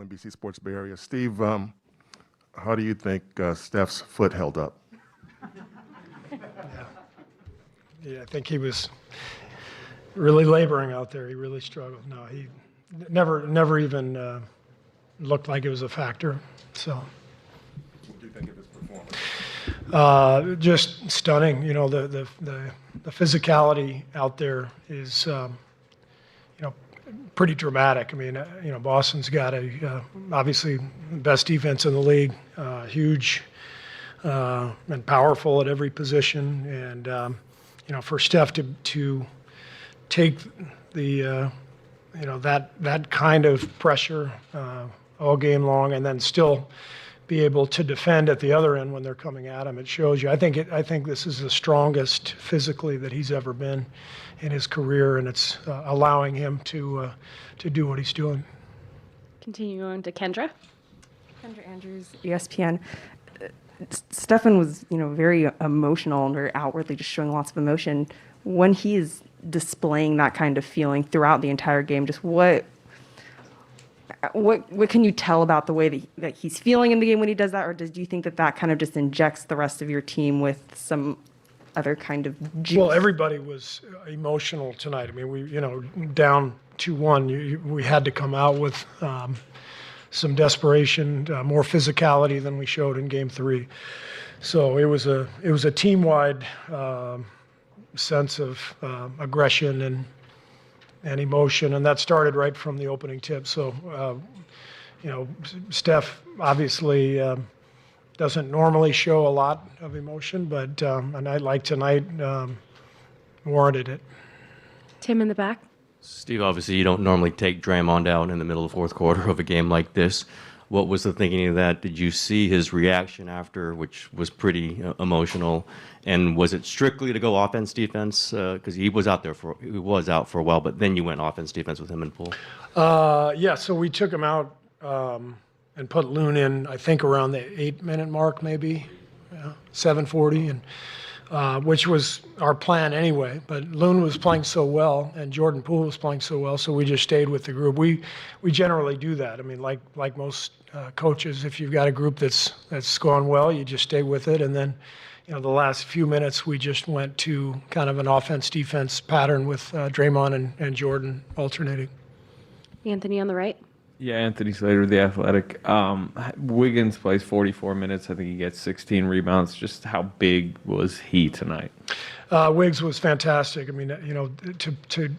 NBC Sports Bay Area. Steve, how do you think Steph's foot held up? Yeah, I think he was really laboring out there. He really struggled. No, he never even looked like it was a factor. So. What do you think of his performance? Just stunning. You know, the physicality out there is, pretty dramatic. I mean, Boston's got obviously best defense in the league, huge and powerful at every position, and for Steph to take the that kind of pressure all game long, and then still be able to defend at the other end when they're coming at him. It shows you. I think this is the strongest physically that he's ever been in his career, and it's allowing him to do what he's doing. Continue on to Kendra. Kendra Andrews, ESPN. Stefan was, very emotional and very outwardly just showing lots of emotion. When he is displaying that kind of feeling throughout the entire game, just what can you tell about the way that he's feeling in the game when he does that, or do you think that kind of just injects the rest of your team with some other kind of juice? Well, everybody was emotional tonight. I mean, we, down 2-1, we had to come out with some desperation, more physicality than we showed in Game 3. So it was a team-wide sense of aggression and emotion, and that started right from the opening tip. So, Steph obviously doesn't normally show a lot of emotion, but a night like tonight warranted it. Tim in the back. Steve, obviously you don't normally take Draymond out in the middle of the fourth quarter of a game like this. What was the thinking of that? Did you see his reaction after, which was pretty emotional? And was it strictly to go offense defense? Because he was out for a while, but then you went offense defense with him and Poole. Yeah, so we took him out and put Loon in, I think around the 8-minute mark, maybe 7:40, and which was our plan anyway. But Loon was playing so well, and Jordan Poole was playing so well, so we just stayed with the group. We generally do that. I mean, like most coaches, if you've got a group that's going well, you just stay with it, and then. The last few minutes, we just went to kind of an offense-defense pattern with Draymond and Jordan alternating. Anthony on the right. Yeah, Anthony Slater, The Athletic. Wiggins plays 44 minutes. I think he gets 16 rebounds. Just how big was he tonight? Wiggs was fantastic. I mean, to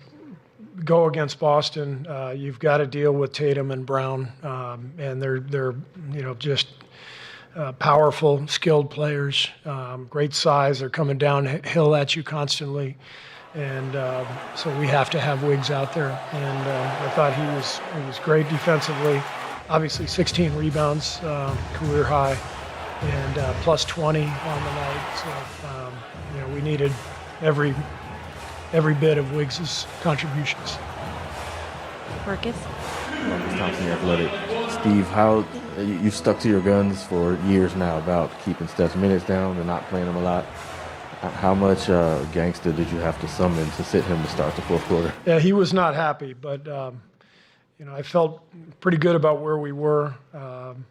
go against Boston, you've got to deal with Tatum and Brown, and they're just powerful, skilled players, great size. They're coming downhill at you constantly. And so we have to have Wiggs out there. And I thought he was great defensively. Obviously 16 rebounds, career high, and plus 20 on the night. So, we needed every bit of Wiggs' contributions. Marcus. Marcus Thompson, The Athletic. Steve, how you've stuck to your guns for years now about keeping Steph's minutes down and not playing him a lot. How much gangster did you have to summon to sit him to start the fourth quarter? Yeah, he was not happy, but I felt pretty good about where we were. The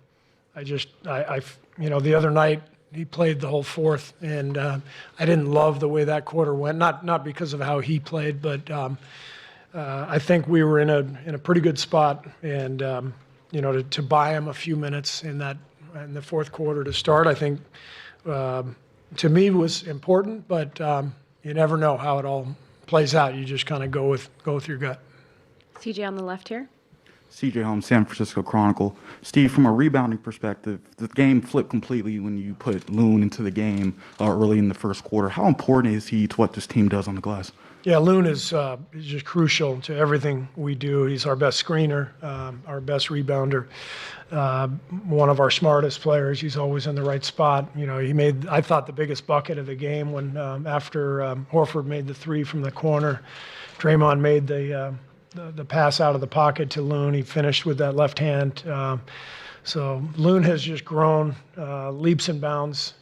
other night he played the whole fourth, and I didn't love the way that quarter went. Not because of how he played, but I think we were in a pretty good spot, and to buy him a few minutes in the fourth quarter to start, I think. To me was important, but you never know how it all plays out. You just kind of go with your gut. CJ on the left here. CJ Holmes, San Francisco Chronicle. Steve, from a rebounding perspective, the game flipped completely when you put Loon into the game early in the first quarter. How important is he to what this team does on the glass? Yeah, Loon is just crucial to everything we do. He's our best screener, our best rebounder, one of our smartest players. He's always in the right spot. He made, I thought, the biggest bucket of the game when after Horford made the three from the corner. Draymond made the pass out of the pocket to Loon. He finished with that left hand. So Loon has just grown leaps and bounds.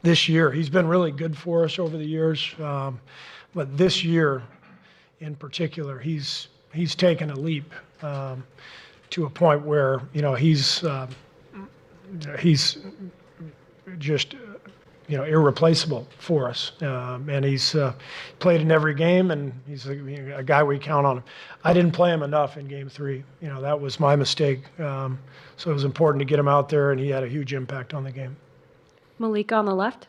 This year he's been really good for us over the years. But this year, in particular, he's taken a leap to a point where, he's just, irreplaceable for us. And he's played in every game, and he's a guy we count on. I didn't play him enough in Game 3. That was my mistake. So it was important to get him out there, and he had a huge impact on the game. Malika on the left.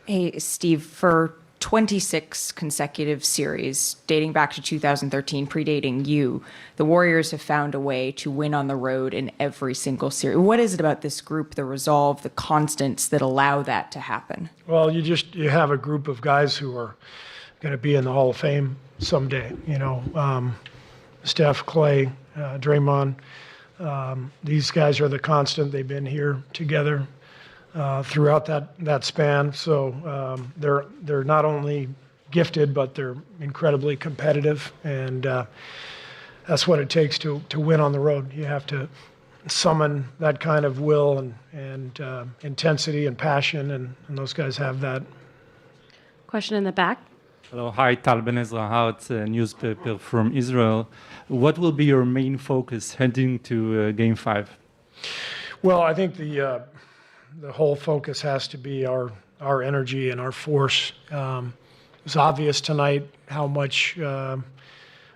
Hey, Steve, for 26 consecutive series dating back to 2013, predating you, the Warriors have found a way to win on the road in every single series. What is it about this group, the resolve, the constants that allow that to happen? Well, you have a group of guys who are going to be in the Hall of Fame someday. Steph, Clay, Draymond. These guys are the constant. They've been here together throughout that span. So they're not only gifted, but they're incredibly competitive, and that's what it takes to win on the road. You have to summon that kind of will and intensity and passion, and those guys have that. Question in the back. Hello, hi, Tal Ben Ezra Hart, a newspaper from Israel. What will be your main focus heading to Game 5? Well, I think the whole focus has to be our energy and our force. It was obvious tonight how much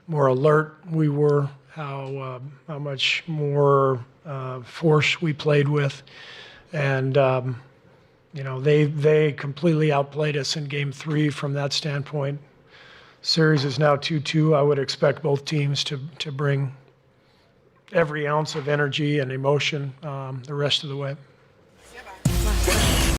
more alert we were, how much more force we played with, and they completely outplayed us in Game 3 from that standpoint. Series is now 2-2. I would expect both teams to bring every ounce of energy and emotion the rest of the way.